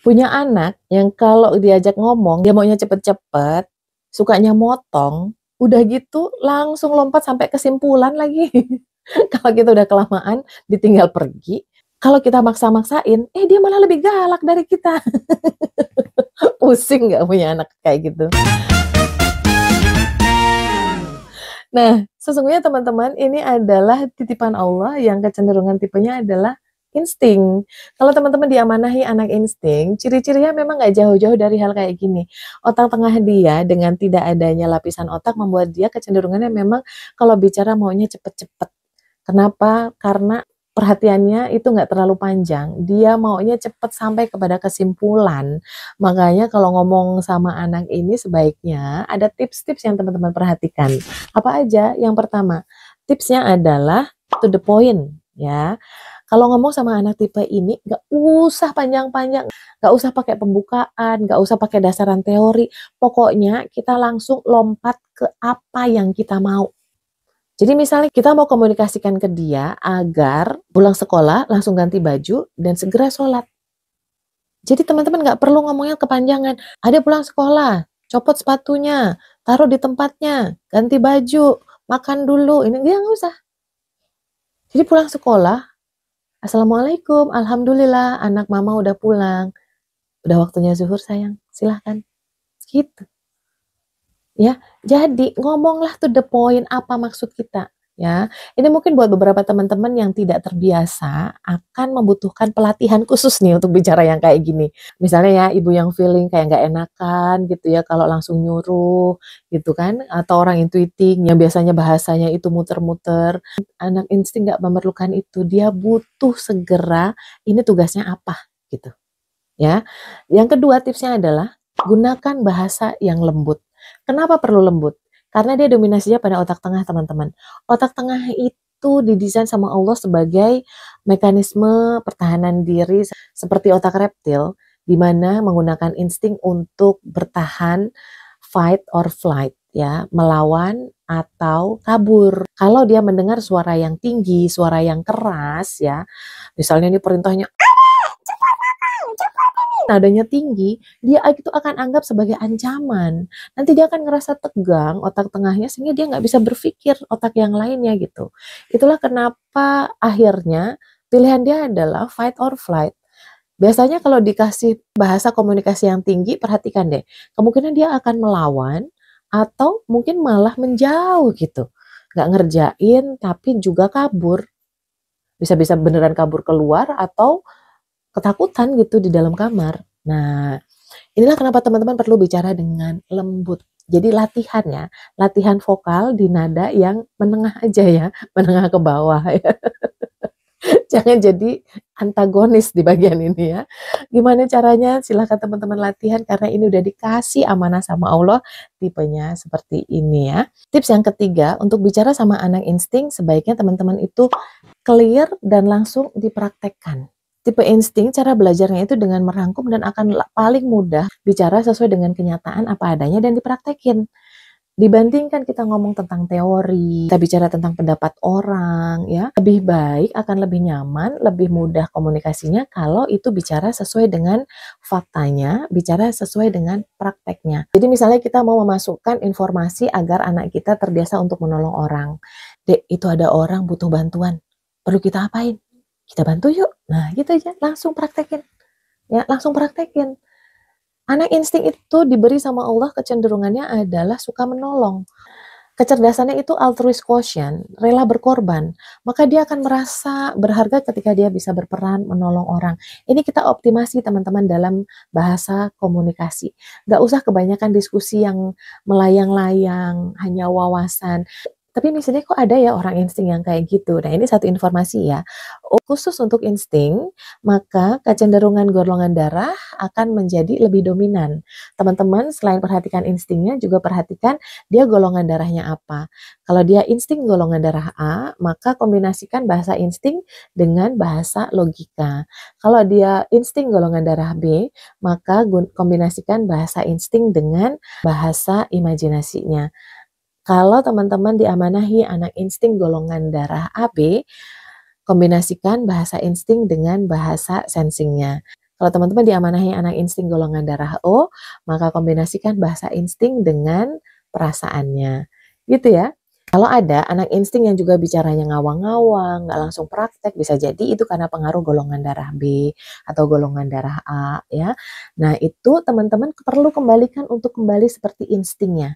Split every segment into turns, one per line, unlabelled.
Punya anak yang kalau diajak ngomong, dia maunya cepet-cepet, sukanya motong, udah gitu langsung lompat sampai kesimpulan lagi. Kalau kita udah kelamaan, ditinggal pergi. Kalau kita maksa-maksain, dia malah lebih galak dari kita. Pusing nggak punya anak kayak gitu? Nah, sesungguhnya teman-teman ini adalah titipan Allah yang kecenderungan tipenya adalah insting. Kalau teman-teman diamanahi anak insting, ciri-cirinya memang nggak jauh-jauh dari hal kayak gini. Otak tengah dia dengan tidak adanya lapisan otak membuat dia kecenderungannya memang kalau bicara maunya cepet-cepet. Kenapa? Karena perhatiannya itu nggak terlalu panjang. Dia maunya cepet sampai kepada kesimpulan. Makanya kalau ngomong sama anak ini sebaiknya ada tips-tips yang teman-teman perhatikan. Apa aja? Yang pertama, tipsnya adalah to the point ya. Kalau ngomong sama anak tipe ini, nggak usah panjang-panjang, nggak usah pakai pembukaan, nggak usah pakai dasaran teori. Pokoknya kita langsung lompat ke apa yang kita mau. Jadi misalnya kita mau komunikasikan ke dia agar pulang sekolah langsung ganti baju dan segera sholat. Jadi teman-teman nggak perlu ngomongnya kepanjangan. Ada pulang sekolah, copot sepatunya, taruh di tempatnya, ganti baju, makan dulu. Ini dia nggak usah. Jadi pulang sekolah, Assalamualaikum, Alhamdulillah anak mama udah pulang. Udah waktunya zuhur sayang, silahkan. Gitu. Ya, jadi ngomonglah to the point apa maksud kita. Ya, ini mungkin buat beberapa teman-teman yang tidak terbiasa akan membutuhkan pelatihan khusus nih untuk bicara yang kayak gini. Misalnya ya, ibu yang feeling kayak nggak enakan gitu ya kalau langsung nyuruh gitu kan, atau orang intuiting yang biasanya bahasanya itu muter-muter. Anak insting nggak memerlukan itu, dia butuh segera ini tugasnya apa gitu. Ya, yang kedua tipsnya adalah gunakan bahasa yang lembut. Kenapa perlu lembut? Karena dia dominasinya pada otak tengah, teman-teman. Otak tengah itu didesain sama Allah sebagai mekanisme pertahanan diri seperti otak reptil, di mana menggunakan insting untuk bertahan, fight or flight, ya, melawan atau kabur. Kalau dia mendengar suara yang tinggi, suara yang keras, ya, misalnya ini perintahnya nadanya tinggi, dia itu akan anggap sebagai ancaman. Nanti dia akan ngerasa tegang otak tengahnya sehingga dia nggak bisa berpikir otak yang lainnya gitu. Itulah kenapa akhirnya pilihan dia adalah fight or flight. Biasanya kalau dikasih bahasa komunikasi yang tinggi, perhatikan deh, kemungkinan dia akan melawan atau mungkin malah menjauh gitu. Nggak ngerjain tapi juga kabur. Bisa-bisa beneran kabur keluar atau ketakutan gitu di dalam kamar. Nah, inilah kenapa teman-teman perlu bicara dengan lembut. Jadi latihan ya, latihan vokal di nada yang menengah aja ya, menengah ke bawah ya. Jangan jadi antagonis di bagian ini ya. Gimana caranya? Silahkan teman-teman latihan karena ini udah dikasih amanah sama Allah, tipenya seperti ini ya. Tips yang ketiga, untuk bicara sama anak insting sebaiknya teman-teman itu clear dan langsung dipraktekkan. Tipe insting cara belajarnya itu dengan merangkum dan akan paling mudah bicara sesuai dengan kenyataan apa adanya dan dipraktekin. Dibandingkan kita ngomong tentang teori, kita bicara tentang pendapat orang, ya, lebih baik, akan lebih nyaman, lebih mudah komunikasinya kalau itu bicara sesuai dengan faktanya, bicara sesuai dengan prakteknya. Jadi misalnya kita mau memasukkan informasi agar anak kita terbiasa untuk menolong orang. Dek, itu ada orang butuh bantuan. Perlu kita apain? Kita bantu yuk. Nah, gitu aja, langsung praktekin. Ya, langsung praktekin. Anak insting itu diberi sama Allah kecenderungannya adalah suka menolong. Kecerdasannya itu altruist quotient, rela berkorban. Maka dia akan merasa berharga ketika dia bisa berperan menolong orang. Ini kita optimasi teman-teman dalam bahasa komunikasi. Gak usah kebanyakan diskusi yang melayang-layang, hanya wawasan. Tapi misalnya kok ada ya orang insting yang kayak gitu. Nah ini satu informasi ya. Khusus untuk insting, maka kecenderungan golongan darah akan menjadi lebih dominan. Teman-teman selain perhatikan instingnya juga perhatikan dia golongan darahnya apa. Kalau dia insting golongan darah A, maka kombinasikan bahasa insting dengan bahasa logika. Kalau dia insting golongan darah B, maka kombinasikan bahasa insting dengan bahasa imajinasinya. Kalau teman-teman diamanahi anak insting golongan darah AB, kombinasikan bahasa insting dengan bahasa sensingnya. Kalau teman-teman diamanahi anak insting golongan darah O, maka kombinasikan bahasa insting dengan perasaannya. Gitu ya. Kalau ada anak insting yang juga bicaranya ngawang-ngawang, nggak langsung praktek, bisa jadi itu karena pengaruh golongan darah B atau golongan darah A ya. Nah itu teman-teman perlu kembalikan untuk kembali seperti instingnya,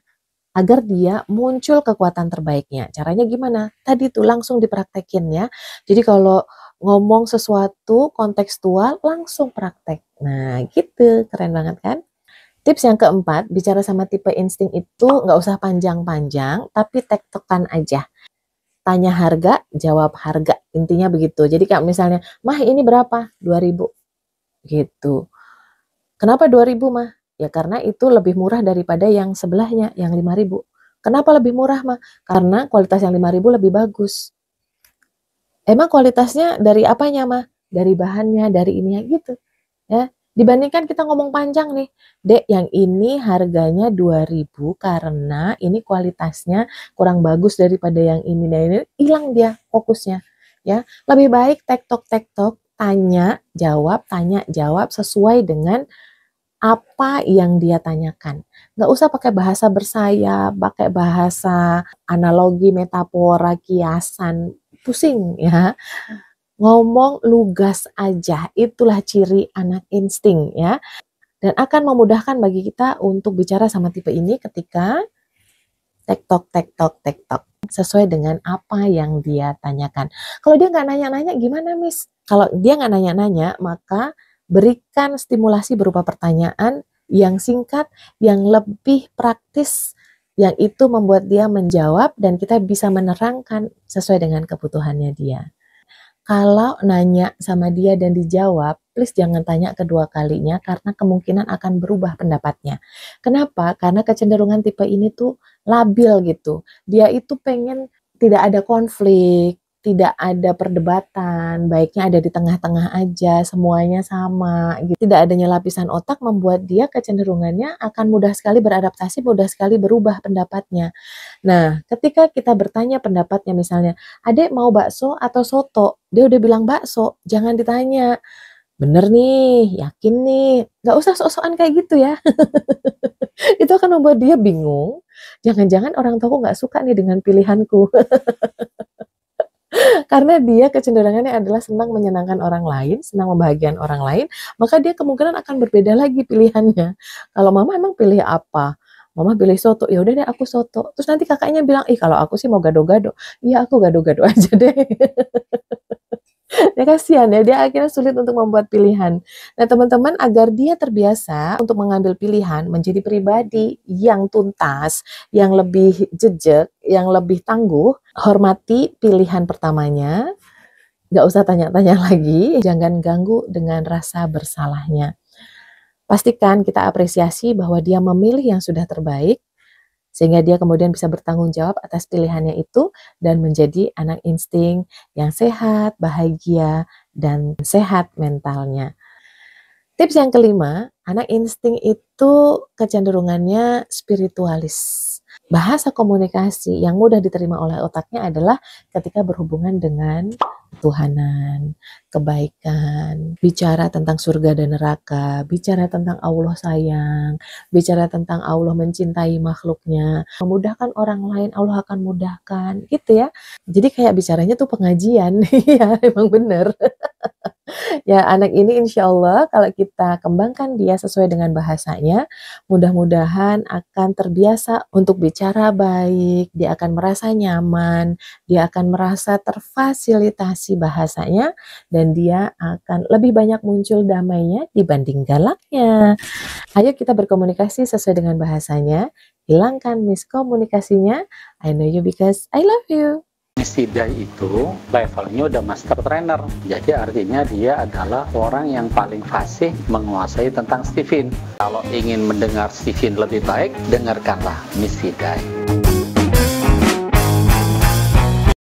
agar dia muncul kekuatan terbaiknya. Caranya gimana? Tadi tuh langsung dipraktekin ya. Jadi kalau ngomong sesuatu kontekstual langsung praktek. Nah gitu, keren banget kan? Tips yang keempat, bicara sama tipe insting itu nggak usah panjang-panjang, tapi tektokan aja. Tanya harga, jawab harga. Intinya begitu. Jadi kayak misalnya, Mah ini berapa? 2.000. Gitu. Kenapa 2.000 Mah? Ya karena itu lebih murah daripada yang sebelahnya, yang 5.000. Kenapa lebih murah Mah? Karena kualitas yang 5.000 lebih bagus. Emang kualitasnya dari apanya Mah? Dari bahannya, dari ininya gitu. Ya, dibandingkan kita ngomong panjang nih, Dek, yang ini harganya 2.000 karena ini kualitasnya kurang bagus daripada yang ini. Nah, ini hilang dia fokusnya. Ya, lebih baik tektok-tektok, tanya jawab sesuai dengan apa yang dia tanyakan. Nggak usah pakai bahasa bersayap, pakai bahasa analogi, metafora, kiasan, pusing ya. Ngomong lugas aja, itulah ciri anak insting ya. Dan akan memudahkan bagi kita untuk bicara sama tipe ini ketika tektok, tektok, tektok. Sesuai dengan apa yang dia tanyakan. Kalau dia nggak nanya-nanya gimana Miss? Kalau dia nggak nanya-nanya, maka berikan stimulasi berupa pertanyaan yang singkat, yang lebih praktis, yang itu membuat dia menjawab dan kita bisa menerangkan sesuai dengan kebutuhannya dia. Kalau nanya sama dia dan dijawab, please jangan tanya kedua kalinya karena kemungkinan akan berubah pendapatnya. Kenapa? Karena kecenderungan tipe ini tuh labil gitu. Dia itu pengen tidak ada konflik, tidak ada perdebatan, baiknya ada di tengah-tengah aja, semuanya sama gitu. Tidak adanya lapisan otak membuat dia kecenderungannya akan mudah sekali beradaptasi, mudah sekali berubah pendapatnya. Nah, ketika kita bertanya pendapatnya misalnya, Adek mau bakso atau soto? Dia udah bilang bakso, jangan ditanya. Bener nih, yakin nih. Gak usah sok-sokan kayak gitu ya. Itu akan membuat dia bingung. Jangan-jangan orang tuaku gak suka nih dengan pilihanku. Karena dia kecenderungannya adalah senang menyenangkan orang lain, senang membahagiakan orang lain, maka dia kemungkinan akan berbeda lagi pilihannya. Kalau mama emang pilih apa? Mama pilih soto, ya udah deh aku soto. Terus nanti kakaknya bilang, ih kalau aku sih mau gado-gado. Iya aku gado-gado aja deh. Ya kasihan ya, dia akhirnya sulit untuk membuat pilihan. Nah teman-teman, agar dia terbiasa untuk mengambil pilihan, menjadi pribadi yang tuntas, yang lebih jejak, yang lebih tangguh, hormati pilihan pertamanya, nggak usah tanya-tanya lagi, jangan ganggu dengan rasa bersalahnya. Pastikan kita apresiasi bahwa dia memilih yang sudah terbaik, sehingga dia kemudian bisa bertanggung jawab atas pilihannya itu dan menjadi anak insting yang sehat, bahagia, dan sehat mentalnya. Tips yang kelima, anak insting itu kecenderungannya spiritualis. Bahasa komunikasi yang mudah diterima oleh otaknya adalah ketika berhubungan dengan Tuhanan, kebaikan, bicara tentang surga dan neraka, bicara tentang Allah sayang, bicara tentang Allah mencintai makhluknya, memudahkan orang lain, Allah akan mudahkan, gitu ya. Jadi kayak bicaranya tuh pengajian, ya emang bener. Ya anak ini insya Allah kalau kita kembangkan dia sesuai dengan bahasanya, mudah-mudahan akan terbiasa untuk bicara baik, dia akan merasa nyaman, dia akan merasa terfasilitasi bahasanya, dan dia akan lebih banyak muncul damainya dibanding galaknya. Ayo kita berkomunikasi sesuai dengan bahasanya, hilangkan miskomunikasinya. I know you because I love you.
Sidai itu levelnya udah master trainer, jadi artinya dia adalah orang yang paling fasih menguasai tentang Stephen. Kalau ingin mendengar Stephen lebih baik, dengarkanlah Miss Sidai.